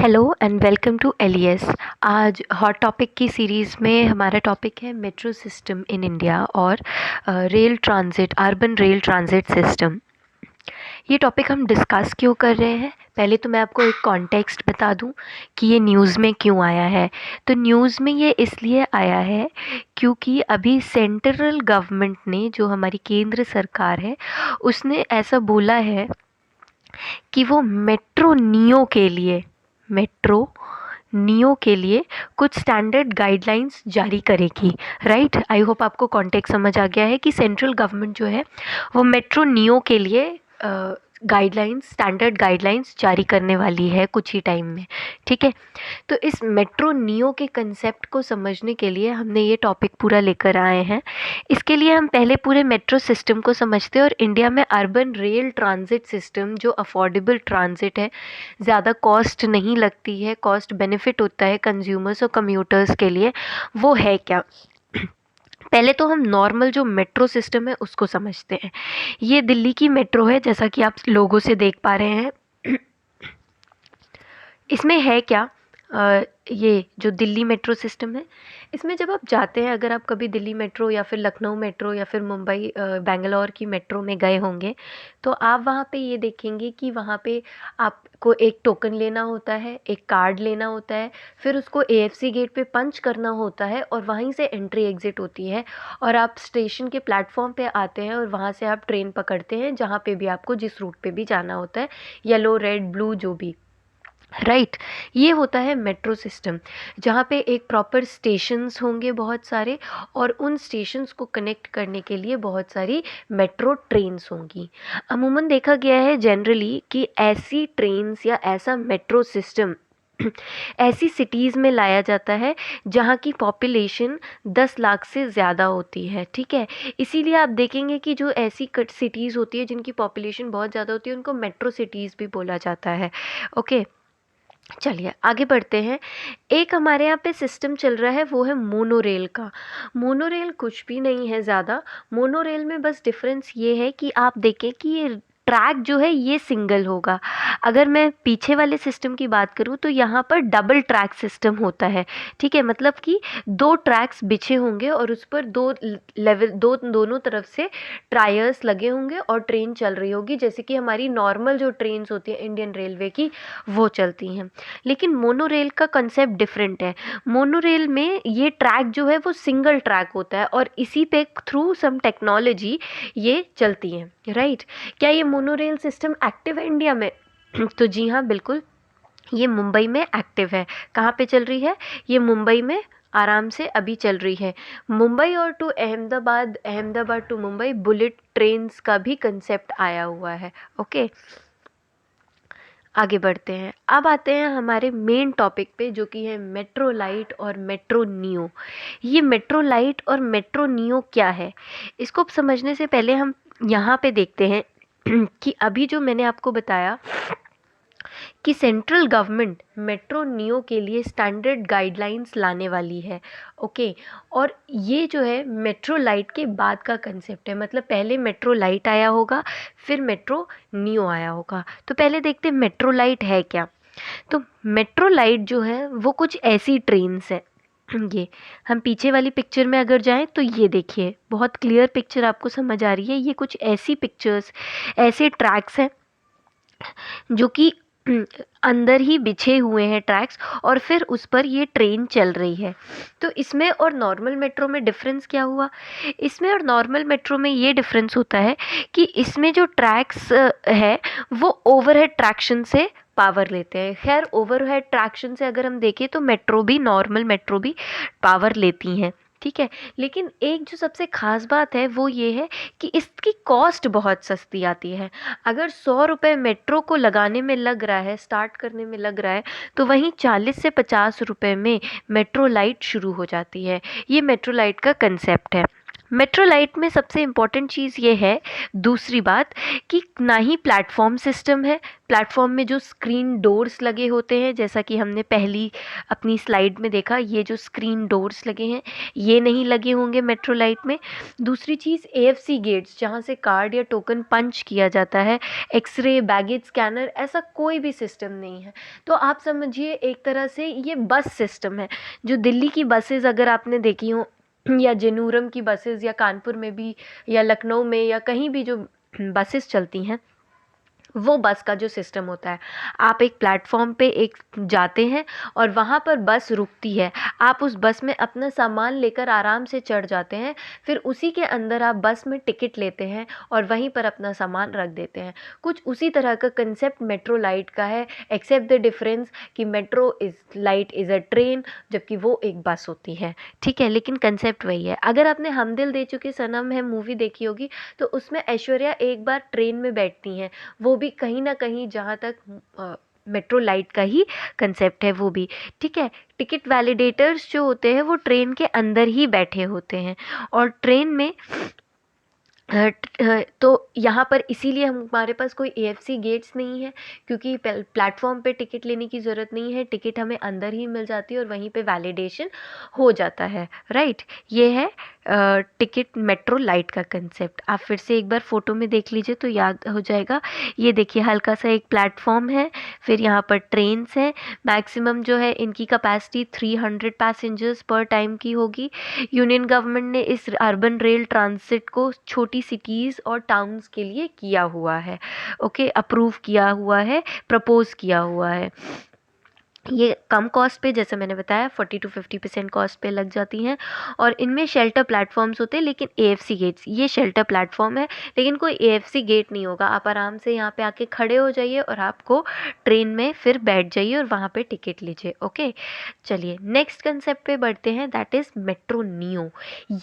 Hello and welcome to Alias. आज hot topic की series में हमारा टॉपिक है मेट्रो सिस्टम इन इंडिया और rail transit, urban rail transit system. ये टॉपिक हम डिस्कस क्यों कर रहे हैं, पहले तो मैं आपको एक कॉन्टेक्स्ट बता दूं कि ये न्यूज़ में क्यों आया है। तो न्यूज़ में ये इसलिए आया है क्योंकि अभी सेंट्रल गवर्नमेंट ने, जो हमारी केंद्र सरकार है, उसने ऐसा बोला है कि वो मेट्रो के लिए कुछ स्टैंडर्ड गाइडलाइंस जारी करेगी। राइट, आई होप आपको कॉन्टेक्स्ट समझ आ गया है कि सेंट्रल गवर्नमेंट जो है वो मेट्रो नियो के लिए गाइडलाइंस, स्टैंडर्ड गाइडलाइंस जारी करने वाली है कुछ ही टाइम में। ठीक है, तो इस मेट्रो नियो के कंसेप्ट को समझने के लिए हमने ये टॉपिक पूरा लेकर आए हैं। इसके लिए हम पहले पूरे मेट्रो सिस्टम को समझते हैं और इंडिया में अर्बन रेल ट्रांजिट सिस्टम, जो अफोर्डेबल ट्रांजिट है, ज़्यादा कॉस्ट नहीं लगती है, कॉस्ट बेनिफिट होता है कंज्यूमर्स और कम्यूटर्स के लिए, वो है क्या। पहले तो हम नॉर्मल जो मेट्रो सिस्टम है उसको समझते हैं। ये दिल्ली की मेट्रो है, जैसा कि आप लोगों से देख पा रहे हैं। इसमें है क्या, ये जो दिल्ली मेट्रो सिस्टम है, इसमें जब आप जाते हैं, अगर आप कभी दिल्ली मेट्रो या फिर लखनऊ मेट्रो या फिर मुंबई बेंगलोर की मेट्रो में गए होंगे, तो आप वहाँ पे ये देखेंगे कि वहाँ पे आपको एक टोकन लेना होता है, एक कार्ड लेना होता है, फिर उसको एएफसी गेट पे पंच करना होता है और वहीं से एंट्री एग्ज़िट होती है और आप स्टेशन के प्लेटफॉर्म पे आते हैं और वहाँ से आप ट्रेन पकड़ते हैं, जहाँ पे भी आपको, जिस रूट पे भी जाना होता है, येलो रेड ब्लू जो भी। राइट, ये होता है मेट्रो सिस्टम, जहाँ पे एक प्रॉपर स्टेशंस होंगे बहुत सारे, और उन स्टेशंस को कनेक्ट करने के लिए बहुत सारी मेट्रो ट्रेन्स होंगी। अमूमन देखा गया है जनरली कि ऐसी ट्रेन्स या ऐसा मेट्रो सिस्टम ऐसी सिटीज़ में लाया जाता है जहाँ की पॉपुलेशन 10 लाख से ज़्यादा होती है। ठीक है, इसीलिए आप देखेंगे कि जो ऐसी सिटीज़ होती है जिनकी पॉपुलेशन बहुत ज़्यादा होती है, उनको मेट्रो सिटीज़ भी बोला जाता है। ओके, चलिए आगे बढ़ते हैं। एक हमारे यहाँ पे सिस्टम चल रहा है, वो है मोनोरेल का। मोनोरेल कुछ भी नहीं है ज़्यादा। मोनोरेल में बस डिफरेंस ये है कि आप देखें कि ये ट्रैक जो है ये सिंगल होगा। अगर मैं पीछे वाले सिस्टम की बात करूँ तो यहाँ पर डबल ट्रैक सिस्टम होता है। ठीक है, मतलब कि 2 ट्रैक्स बिछे होंगे और उस पर 2 लेवल, दोनों तरफ से टायर्स लगे होंगे और ट्रेन चल रही होगी, जैसे कि हमारी नॉर्मल जो ट्रेन्स होती है इंडियन रेलवे की, वो चलती हैं। लेकिन मोनोरेल का कंसेप्ट डिफरेंट है। मोनोरेल में ये ट्रैक जो है वो सिंगल ट्रैक होता है और इसी पे थ्रू सम टेक्नोलॉजी ये चलती हैं। राइट, क्या ये मोनोरेल सिस्टम एक्टिव है इंडिया में? तो जी हाँ, बिल्कुल, ये मुंबई में एक्टिव है। कहाँ पे चल रही है? ये मुंबई में आराम से अभी चल रही है। मुंबई और to Ahmedabad, Ahmedabad to Mumbai bullet trains का भी कंसेप्ट आया हुआ है। ओके, आगे बढ़ते हैं। अब आते हैं हमारे मेन टॉपिक पे, जो कि है मेट्रो लाइट और मेट्रो नियो। ये मेट्रो लाइट और मेट्रो नियो क्या है, इसको समझने से पहले हम यहाँ पे देखते हैं कि अभी जो मैंने आपको बताया कि सेंट्रल गवर्नमेंट मेट्रो नियो के लिए स्टैंडर्ड गाइडलाइंस लाने वाली है। ओके, और ये जो है मेट्रो लाइट के बाद का कंसेप्ट है, मतलब पहले मेट्रो लाइट आया होगा, फिर मेट्रो नियो आया होगा। तो पहले देखते हैं मेट्रो लाइट है क्या। तो मेट्रो लाइट जो है वो कुछ ऐसी ट्रेन्स है, ये हम पीछे वाली पिक्चर में अगर जाएं तो ये देखिए, बहुत क्लियर पिक्चर आपको समझ आ रही है। ये कुछ ऐसी पिक्चर्स, ऐसे ट्रैक्स हैं जो कि अंदर ही बिछे हुए हैं ट्रैक्स, और फिर उस पर ये ट्रेन चल रही है। तो इसमें और नॉर्मल मेट्रो में डिफरेंस क्या हुआ? इसमें और नॉर्मल मेट्रो में ये डिफरेंस होता है कि इसमें जो ट्रैक्स है वो ओवरहेड ट्रैक्शन से पावर लेते हैं। खैर, ओवरहेड ट्रैक्शन से अगर हम देखें तो मेट्रो भी, नॉर्मल मेट्रो भी पावर लेती हैं। ठीक है, लेकिन एक जो सबसे ख़ास बात है वो ये है कि इसकी कॉस्ट बहुत सस्ती आती है। अगर 100 रुपये मेट्रो को लगाने में लग रहा है, स्टार्ट करने में लग रहा है, तो वहीं 40 से 50 रुपये में मेट्रो लाइट शुरू हो जाती है। ये मेट्रो लाइट का कंसेप्ट है। मेट्रोलाइट में सबसे इम्पॉर्टेंट चीज़ ये है, दूसरी बात, कि ना ही प्लेटफॉर्म सिस्टम है। प्लेटफॉर्म में जो स्क्रीन डोर्स लगे होते हैं, जैसा कि हमने पहली अपनी स्लाइड में देखा, ये जो स्क्रीन डोर्स लगे हैं ये नहीं लगे होंगे मेट्रोलाइट में। दूसरी चीज़, एएफसी गेट्स जहाँ से कार्ड या टोकन पंच किया जाता है, एक्सरे, बैगेज स्कैनर, ऐसा कोई भी सिस्टम नहीं है। तो आप समझिए एक तरह से ये बस सिस्टम है। जो दिल्ली की बसेज़ अगर आपने देखी हो, या जेनूरम की बसेस, या कानपुर में भी, या लखनऊ में, या कहीं भी जो बसेस चलती हैं, वो बस का जो सिस्टम होता है, आप एक प्लेटफॉर्म पे एक जाते हैं और वहाँ पर बस रुकती है, आप उस बस में अपना सामान लेकर आराम से चढ़ जाते हैं, फिर उसी के अंदर आप बस में टिकट लेते हैं और वहीं पर अपना सामान रख देते हैं। कुछ उसी तरह का कंसेप्ट मेट्रो लाइट का है, एक्सेप्ट द डिफरेंस कि metro is light is a train, जबकि वो एक बस होती है। ठीक है, लेकिन कंसेप्ट वही है। अगर आपने हम दिल दे चुके सनम है मूवी देखी होगी, तो उसमें ऐश्वर्या एक बार ट्रेन में बैठती हैं, वो भी कहीं ना कहीं, जहाँ तक मेट्रो लाइट का ही कंसेप्ट है वो भी। ठीक है, टिकट वैलिडेटर्स जो होते हैं वो ट्रेन के अंदर ही बैठे होते हैं, और ट्रेन में तो यहाँ पर इसीलिए हमारे पास कोई एएफसी गेट्स नहीं है, क्योंकि प्लेटफॉर्म पे टिकट लेने की ज़रूरत नहीं है, टिकट हमें अंदर ही मिल जाती है और वहीं पे वैलिडेशन हो जाता है। राइट, ये है टिकट मेट्रो लाइट का कंसेप्ट। आप फिर से एक बार फ़ोटो में देख लीजिए तो याद हो जाएगा। ये देखिए, हल्का सा एक प्लेटफॉर्म है, फिर यहाँ पर ट्रेन्स हैं। मैक्सिमम जो है इनकी कैपेसिटी 300 पैसेंजर्स पर टाइम की होगी। यूनियन गवर्नमेंट ने इस अर्बन रेल ट्रांसिट को छोटी सिटीज़ और टाउन्स के लिए किया हुआ है। ओके, अप्रूव किया हुआ है, प्रपोज किया हुआ है। ये कम कॉस्ट पे, जैसे मैंने बताया, 40 to 50% कॉस्ट पे लग जाती हैं, और इनमें शेल्टर प्लेटफॉर्म्स होते हैं, लेकिन एएफसी गेट्स, ये शेल्टर प्लेटफॉर्म है लेकिन कोई एएफसी गेट नहीं होगा। आप आराम से यहाँ पे आके खड़े हो जाइए और आपको ट्रेन में फिर बैठ जाइए और वहाँ पे टिकट लीजिए। ओके, चलिए नेक्स्ट कंसेप्ट पे बढ़ते हैं, दैट इज़ मेट्रो नियो।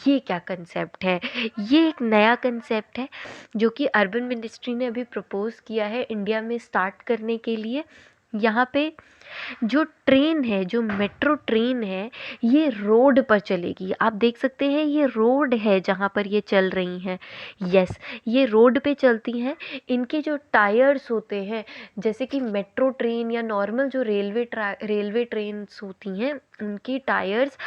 ये क्या कंसेप्ट है? ये एक नया कंसेप्ट है जो कि अर्बन मिनिस्ट्री ने अभी प्रपोज किया है इंडिया में स्टार्ट करने के लिए। यहाँ पे जो ट्रेन है, जो मेट्रो ट्रेन है, ये रोड पर चलेगी। आप देख सकते हैं ये रोड है जहाँ पर ये चल रही हैं। यस, ये रोड पे चलती हैं। इनके जो टायर्स होते हैं, जैसे कि मेट्रो ट्रेन या नॉर्मल जो रेलवे ट्रेन्स होती हैं, उनकी टायर्स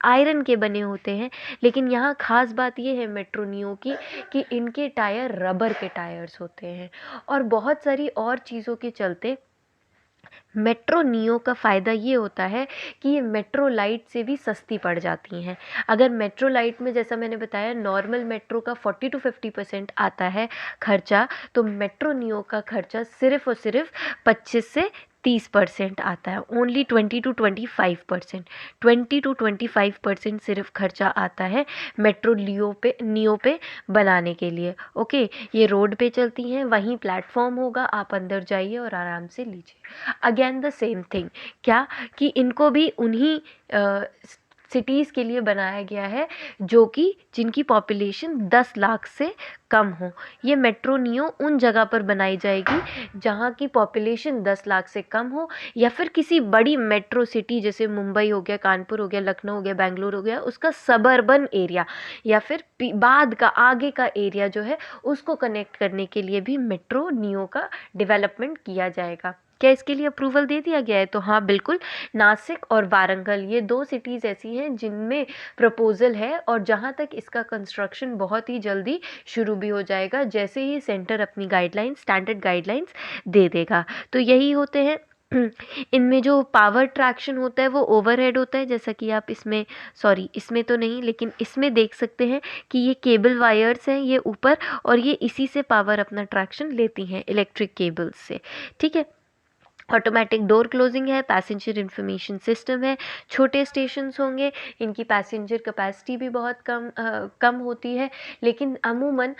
आयरन के बने होते हैं, लेकिन यहाँ ख़ास बात ये है मेट्रो नियो की कि इनके टायर रबर के टायर्स होते हैं। और बहुत सारी और चीज़ों के चलते मेट्रो नियो का फ़ायदा ये होता है कि ये मेट्रो लाइट से भी सस्ती पड़ जाती हैं। अगर मेट्रो लाइट में, जैसा मैंने बताया, नॉर्मल मेट्रो का 40 to 50% आता है खर्चा, तो मेट्रो नियो का खर्चा सिर्फ़ और सिर्फ 25 से 30% आता है। ओनली 20 to 25%, 20 to 25% सिर्फ खर्चा आता है मेट्रो नियो पे बनाने के लिए। ओके, ये रोड पे चलती हैं, वहीं प्लेटफॉर्म होगा, आप अंदर जाइए और आराम से लीजिए। अगेन द सेम थिंग, क्या कि इनको भी उन्हीं सिटीज़ के लिए बनाया गया है जो कि जिनकी पॉपुलेशन 10 लाख से कम हो। ये मेट्रो नियो उन जगह पर बनाई जाएगी जहाँ की पॉपुलेशन 10 लाख से कम हो, या फिर किसी बड़ी मेट्रो सिटी जैसे मुंबई हो गया, कानपुर हो गया, लखनऊ हो गया, बेंगलुरु हो गया, उसका सबर्बन एरिया या फिर बाद का आगे का एरिया जो है उसको कनेक्ट करने के लिए भी मेट्रो नियो का डेवलपमेंट किया जाएगा। क्या इसके लिए अप्रूवल दे दिया गया है? तो हाँ, बिल्कुल। नासिक और वारंगल, ये 2 सिटीज़ ऐसी हैं जिनमें प्रपोज़ल है, और जहाँ तक इसका कंस्ट्रक्शन बहुत ही जल्दी शुरू भी हो जाएगा, जैसे ही सेंटर अपनी गाइडलाइंस, स्टैंडर्ड गाइडलाइंस दे देगा। तो यही होते हैं। इनमें जो पावर ट्रैक्शन होता है वो ओवरहेड होता है, जैसा कि आप इसमें, सॉरी इसमें तो नहीं, लेकिन इसमें देख सकते हैं कि ये केबल वायर्स हैं ये ऊपर, और ये इसी से पावर अपना ट्रैक्शन लेती हैं, इलेक्ट्रिक केबल्स से। ठीक है, ऑटोमेटिक डोर क्लोजिंग है, पैसेंजर इंफॉर्मेशन सिस्टम है, छोटे स्टेशंस होंगे, इनकी पैसेंजर कैपेसिटी भी बहुत कम होती है, लेकिन अमूमन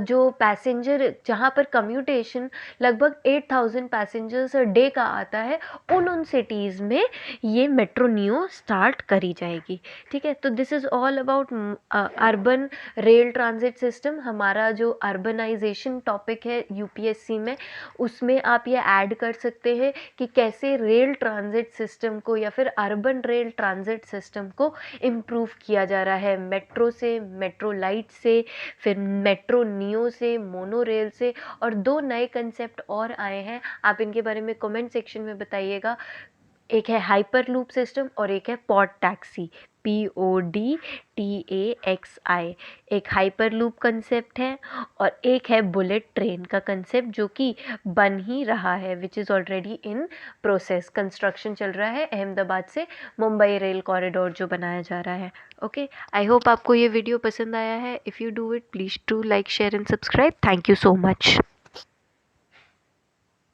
जो पैसेंजर, जहाँ पर कम्यूटेशन लगभग 8000 पैसेंजर्स डे का आता है, उन सिटीज़ में ये मेट्रो नियो स्टार्ट करी जाएगी। ठीक है, तो this is all about urban rail transit system. हमारा जो अर्बनाइजेशन टॉपिक है यूपीएससी में, उसमें आप ये ऐड कर सकते हैं है कि कैसे रेल ट्रांजिट सिस्टम को या फिर अर्बन रेल ट्रांजिट सिस्टम को इम्प्रूव किया जा रहा है, मेट्रो से, मेट्रो लाइट से, फिर मेट्रो नियो से, मोनो रेल से, और 2 नए कंसेप्ट और आए हैं। आप इनके बारे में कमेंट सेक्शन में बताइएगा। एक है हाइपर लूप सिस्टम और एक है पॉड टैक्सी, PODTAXI। एक हाइपर लूप कंसेप्ट है और एक है बुलेट ट्रेन का कंसेप्ट, जो कि बन ही रहा है, which is already in process. Construction चल रहा है अहमदाबाद से मुंबई रेल कॉरिडोर जो बनाया जा रहा है। ओके, आई होप आपको ये वीडियो पसंद आया है। If you do it, please to like, share and subscribe. Thank you so much.